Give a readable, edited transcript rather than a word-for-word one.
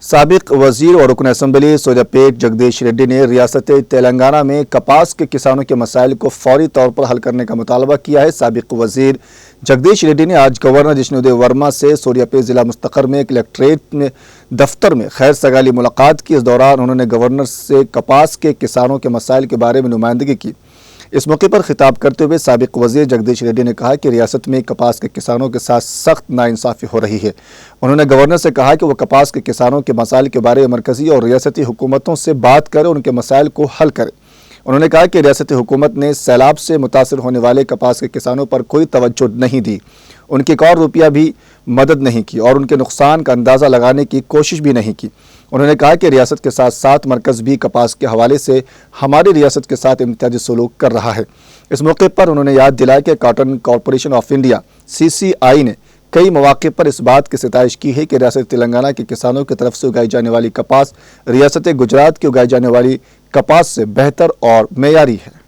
سابق وزیر اور رکن اسمبلی سوریا پیٹ جگدیش ریڈی نے ریاست تلنگانہ میں کپاس کے کسانوں کے مسائل کو فوری طور پر حل کرنے کا مطالبہ کیا ہے۔ سابق وزیر جگدیش ریڈی نے آج گورنر جشنودے ورما سے سوریا پیٹ ضلع مستقر میں کلکٹریٹ میں دفتر میں خیر سگالی ملاقات کی۔ اس دوران انہوں نے گورنر سے کپاس کے کسانوں کے مسائل کے بارے میں نمائندگی کی۔ اس موقع پر خطاب کرتے ہوئے سابق وزیر جگدیش ریڈی نے کہا کہ ریاست میں کپاس کے کسانوں کے ساتھ سخت ناانصافی ہو رہی ہے۔ انہوں نے گورنر سے کہا کہ وہ کپاس کے کسانوں کے مسائل کے بارے میں مرکزی اور ریاستی حکومتوں سے بات کرے اور ان کے مسائل کو حل کرے۔ انہوں نے کہا کہ ریاستی حکومت نے سیلاب سے متاثر ہونے والے کپاس کے کسانوں پر کوئی توجہ نہیں دی، ان کی ایک اور روپیہ بھی مدد نہیں کی اور ان کے نقصان کا اندازہ لگانے کی کوشش بھی نہیں کی۔ انہوں نے کہا کہ ریاست کے ساتھ ساتھ مرکز بھی کپاس کے حوالے سے ہماری ریاست کے ساتھ امتیازی سلوک کر رہا ہے۔ اس موقع پر انہوں نے یاد دلایا کہ cotton corporation of India (CCI) نے کئی مواقع پر اس بات کی ستائش کی ہے کہ ریاست تلنگانہ کے کسانوں کی طرف سے اگائی جانے والی کپاس ریاست گجرات کی اگائی جانے والی کپاس سے بہتر اور معیاری ہے۔